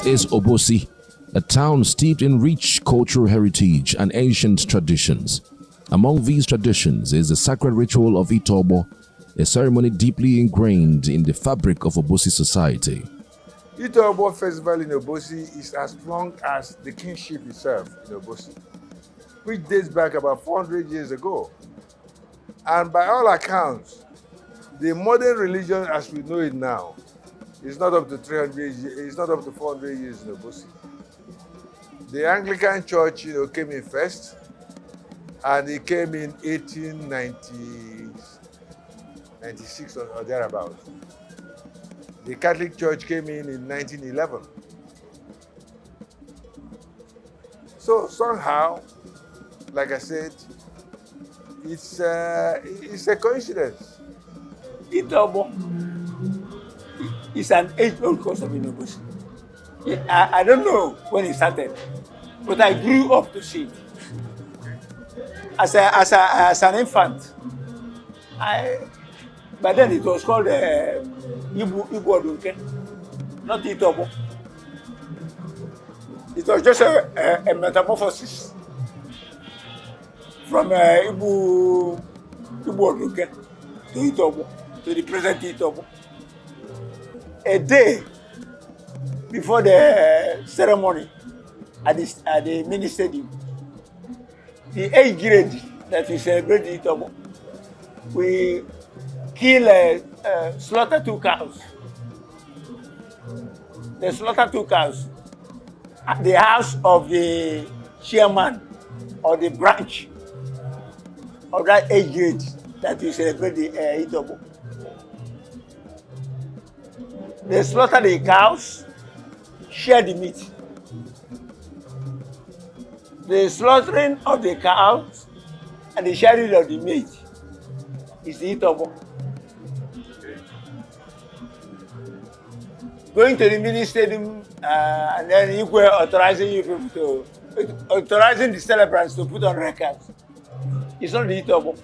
is Obosi, a town steeped in rich cultural heritage and ancient traditions. Among these traditions is the sacred ritual of Itobo, a ceremony deeply ingrained in the fabric of Obosi society. Itobo festival in Obosi is as long as the kingship itself in Obosi, which dates back about 400 years ago. And by all accounts, the modern religion as we know it now is not up to 300 years, it's not up to 400 years in Obosi. The Anglican Church, came in first, and it came in 1896 or thereabouts. The Catholic Church came in 1911. So somehow, like I said, it's a coincidence. Itobo is an age-old custom in Obosi. I don't know when it started, but I grew up to see it. As an infant, but then it was called Igbo, not Itobo. It was just a metamorphosis from Igbo to Itobo, to the present Itobo. A day before the ceremony at the mini stadium, the 8th grade that we celebrate in Itobo, we slaughter 2 cows. They slaughter 2 cows at the house of the chairman or the branch of that 8th grade that we celebrate in Itobo. They slaughter the cows, share the meat. The slaughtering of the cows and the sharing of the meat is the Itobo. Going to the mini stadium and then Igwe authorizing the celebrants to put on records. It's not the Itobo.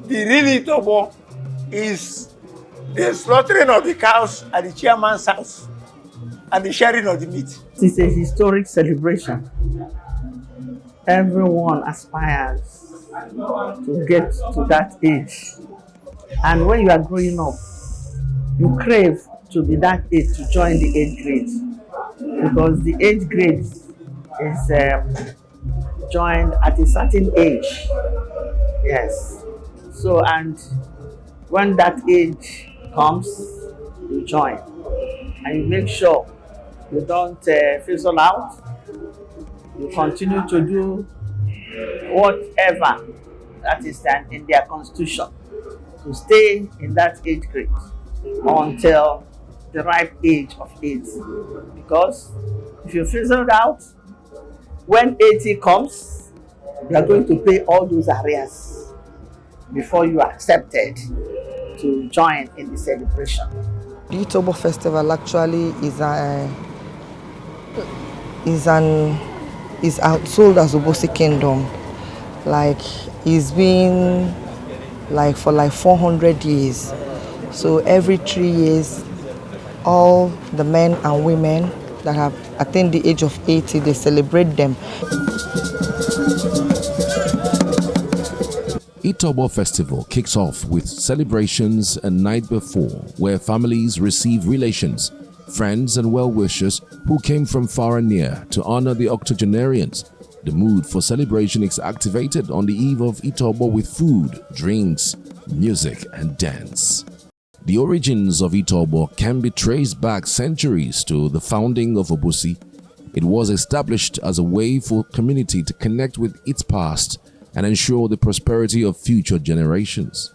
The real Itobo is the slaughtering of the cows at the chairman's house and the sharing of the meat. It's a historic celebration. Everyone aspires to get to that age. And when you are growing up, you crave to be that age to join the 8th grade. Because the 8th grade is joined at a certain age. Yes. So, and when that age comes, you join. And you make sure you don't fizzle out. You continue to do whatever that is in their constitution to stay in that 8th grade until the ripe age of 8. Because if you fizzle out, when 80 comes, you are going to pay all those arrears before you are accepted to join in the celebration. The Itobo festival actually is outsold as Obosi Kingdom. Like it's been for 400 years. So every 3 years, all the men and women that have attained the age of 80, they celebrate them. Itobo Festival kicks off with celebrations a night before, where families receive relations, friends and well-wishers who came from far and near to honor the octogenarians. The mood for celebration is activated on the eve of Itobo with food, drinks, music and dance. The origins of Itobo can be traced back centuries to the founding of Obosi. It was established as a way for community to connect with its past and ensure the prosperity of future generations.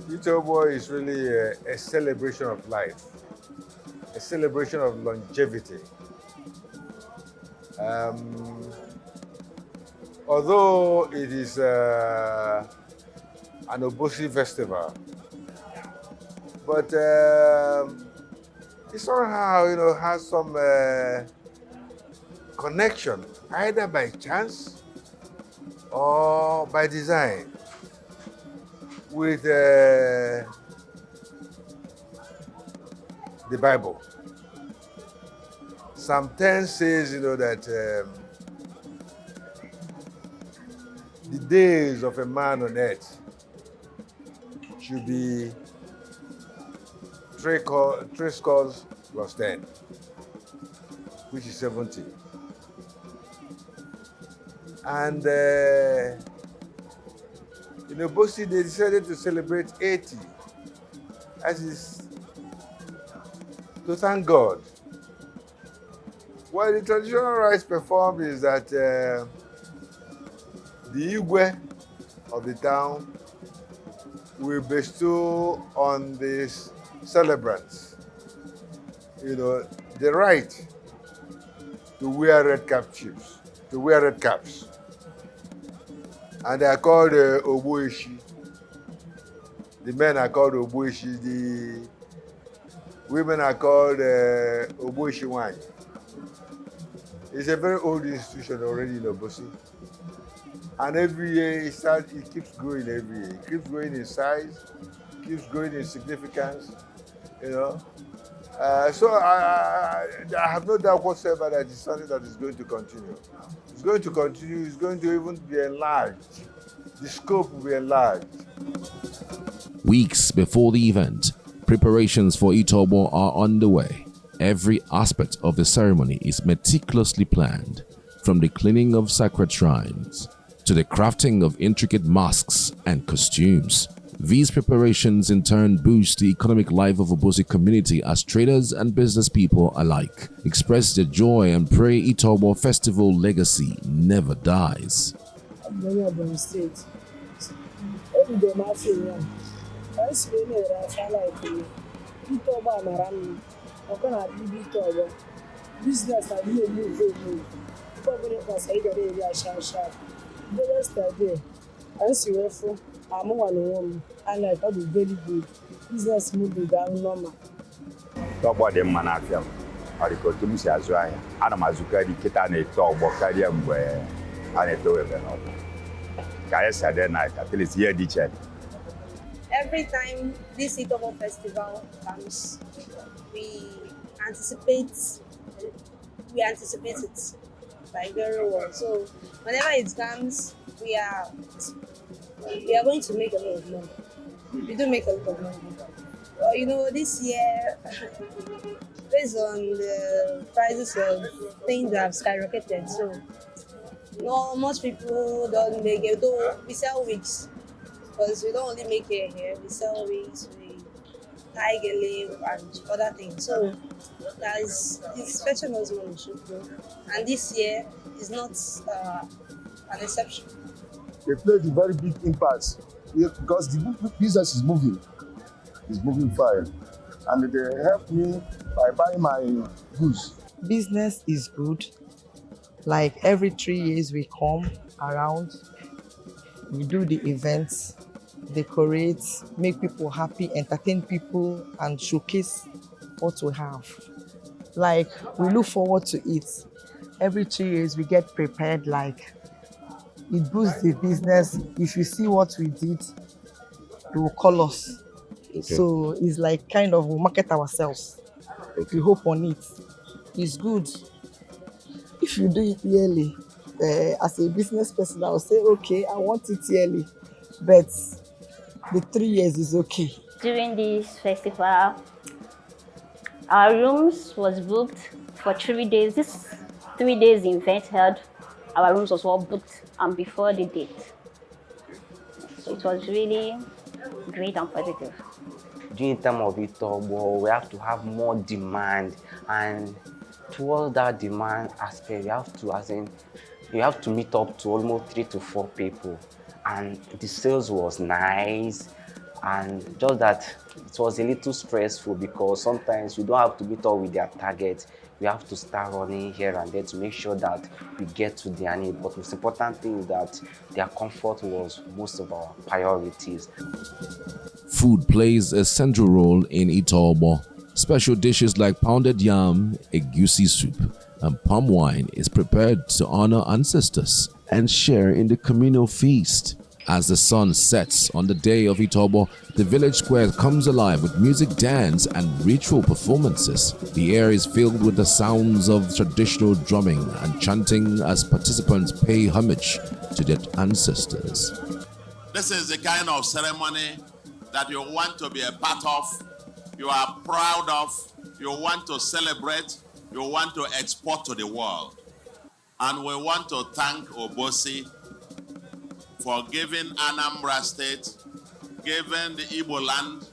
Itobo is really a celebration of life, a celebration of longevity. Although it is an Obosi festival, but it somehow, has some connection, either by chance or by design, with the Bible. Psalm 10 says, that the days of a man on earth should be three scores plus 10, which is 70. And in Obosi, they decided to celebrate 80. That is to thank God. Well, the traditional rites performed is that the Igwe of the town will bestow on these celebrants, the right to wear red caps. And they are called Obosi. The men are called Obosi. The women are called Obosi wine. It's a very old institution already in Obosi. And every year it keeps growing every year. It keeps growing in size, keeps growing in significance, So I have no doubt whatsoever that it's something that is going to continue. It's going to continue, it's going to even be enlarged. The scope will be enlarged. Weeks before the event, preparations for Itobo are underway. Every aspect of the ceremony is meticulously planned, from the cleaning of sacred shrines to the crafting of intricate masks and costumes. These preparations in turn boost the economic life of Obosi community as traders and business people alike express their joy and pray Itobo festival legacy never dies. And I thought it was very good. Business moving down normal. Talk about them man after I go to Musi Azua. Ana mazuka di kita na talk about career mwe ana to we no. Kaya Saturday night at least here di check. Every time this Itobo festival comes, we anticipate it like very well. So whenever it comes, we are going to make a lot of money. We do make a lot of money. This year, based on the prices of things that have skyrocketed, so most people don't make it. Though we sell wigs, because we don't only make hair here. We sell wigs, we tie gele and other things. So it's fetching us money, and this year is not an exception. They played a very big impact because the business is moving. It's moving fine. And they helped me by buying my goods. Business is good. Like every 3 years we come around, we do the events, decorate, make people happy, entertain people, and showcase what we have. Like we look forward to it. Every 3 years we get prepared, like it boosts the business. If you see what we did, they will call us. Okay. So it's like kind of we market ourselves. Okay. We hope on it. It's good. If you do it yearly, as a business person, I will say, okay, I want it yearly. But the 3 years is okay. During this festival, our rooms was booked for 3 days. This 3 days event held, our rooms was all booked and before the date. So it was really great and positive. During time of Itobo, we have to have more demand, and towards that demand aspect, you have to meet up to almost 3 to 4 people. And the sales was nice, and just that it was a little stressful because sometimes you don't have to meet up with their target. We have to start running here and there to make sure that we get to their need. But the most important thing is that their comfort was most of our priorities. Food plays a central role in Itobo. Special dishes like pounded yam, egusi soup, and palm wine is prepared to honor ancestors and share in the communal feast. As the sun sets on the day of Itobo, the village square comes alive with music, dance, and ritual performances. The air is filled with the sounds of traditional drumming and chanting as participants pay homage to their ancestors. This is the kind of ceremony that you want to be a part of, you are proud of, you want to celebrate, you want to export to the world. And we want to thank Obosi for giving Anambra State, giving the Igbo land,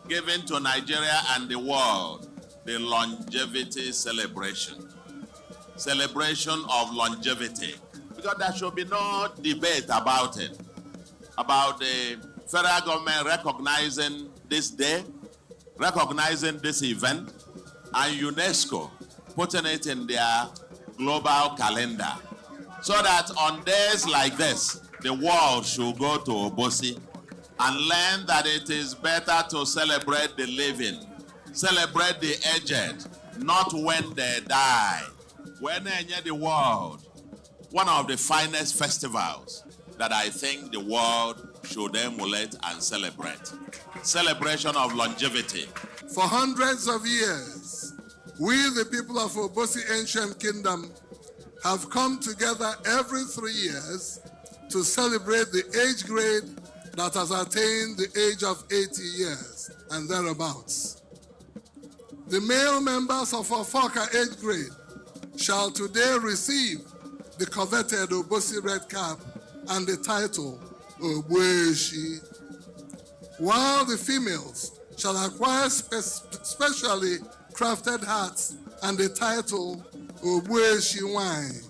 giving to Nigeria and the world the longevity celebration. Celebration of longevity. Because there should be no debate about it. About the federal government recognizing this day, recognizing this event, and UNESCO putting it in their global calendar. So that on days like this, the world should go to Obosi and learn that it is better to celebrate the living, celebrate the aged, not when they die. When they near the world, one of the finest festivals that I think the world should emulate and celebrate. Celebration of longevity. For hundreds of years, we, the people of Obosi Ancient Kingdom, have come together every 3 years to celebrate the age grade that has attained the age of 80 years and thereabouts. The male members of our Foka age grade shall today receive the coveted Obosi red cap and the title Obosi, while the females shall acquire specially crafted hats and the title Obosi wine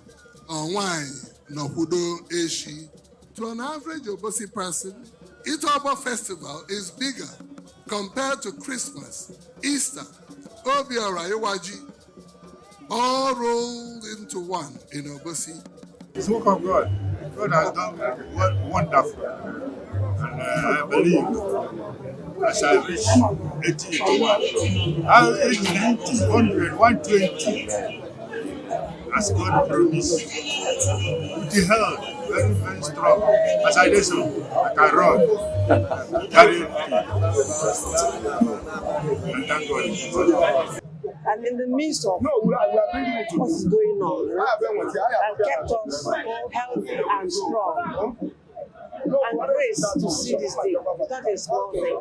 or wine no hudo eshi. To an average Obosi person, Itobo festival is bigger compared to Christmas, Easter, Obiora Iwaji, all rolled into one in Obosi. It's work of God. God has done wonderful. And I believe as I reach 80, 81, I'll reach 90, 100, 120. As God promised. With the health, very, very strong. As I do so, I can run. Carry and thank God. And in the midst of what is going on, and kept us healthy and strong. And grace to see this day. It's not a small thing.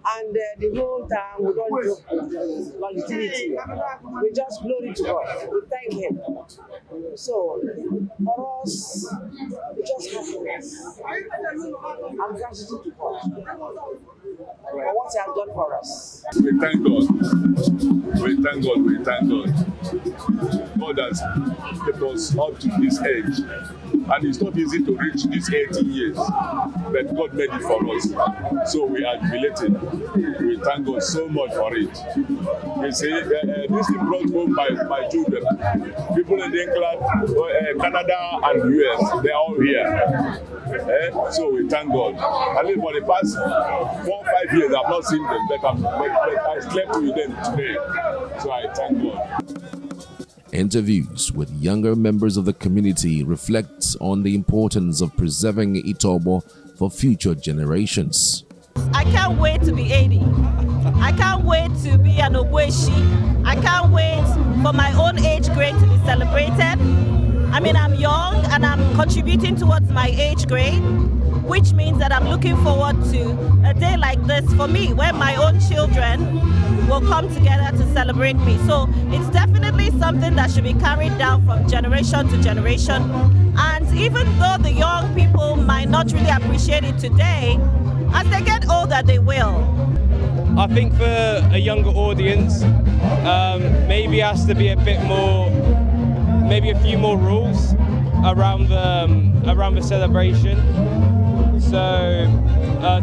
And the whole time we don't joke with longevity. We just glory to God. We thank Him. So for us, it's just happiness and gratitude to God for what He has done for us. We thank God. We thank God. We thank God. God has kept us up to this age. And it's not easy to reach these 18 years, but God made it for us. So we are jubilated. We thank God so much for it. You see, this is brought home by children. People in England, Canada, and US, they're all here. So we thank God. I mean, for the past 4 or 5 years, I've not seen them, but I slept with them today. So I thank God. Interviews with younger members of the community reflect on the importance of preserving Itobo for future generations. I can't wait to be 80. I can't wait to be an Obosi. I can't wait for my own age grade to be celebrated. I mean, I'm young and I'm contributing towards my age grade, which means that I'm looking forward to a day like this for me, where my own children will come together to celebrate me. So it's definitely something that should be carried down from generation to generation. And even though the young people might not really appreciate it today, as they get older, they will. I think for a younger audience, maybe has to be a bit more, maybe a few more rules around the celebration. So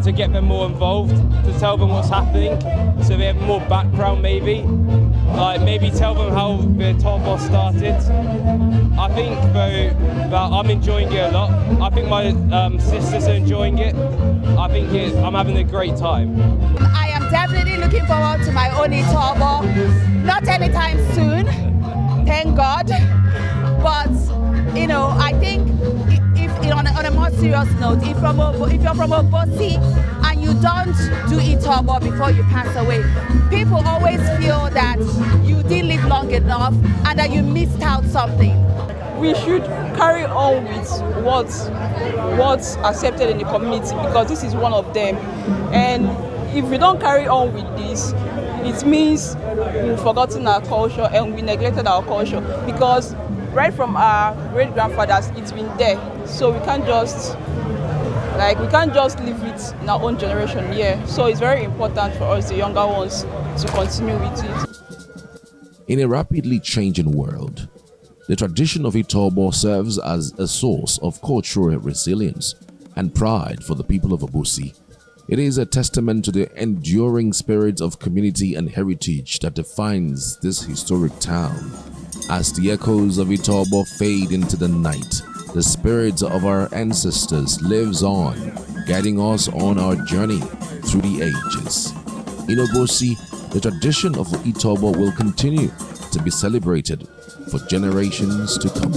to get them more involved, to tell them what's happening, so they have more background maybe. Like maybe tell them how the Itobo started. I think though that I'm enjoying it a lot. I think my sisters are enjoying it. I think I'm having a great time. I am definitely looking forward to my own Itobo. Not anytime soon, thank God. But you know, I think if on a more serious note, if you're from Obosi and you don't do Itobo before you pass away, people always feel that you didn't live long enough and that you missed out something. We should carry on with what's accepted in the community, because this is one of them. And if we don't carry on with this, it means we've forgotten our culture and we neglected our culture, because right from our great-grandfathers, it's been there. So we can't just leave it in our own generation here. So it's very important for us, the younger ones, to continue with it. In a rapidly changing world, the tradition of Itobo serves as a source of cultural resilience and pride for the people of Obosi. It is a testament to the enduring spirit of community and heritage that defines this historic town. As the echoes of Itobo fade into the night, the spirit of our ancestors lives on, guiding us on our journey through the ages. In Obosi, the tradition of Itobo will continue to be celebrated for generations to come.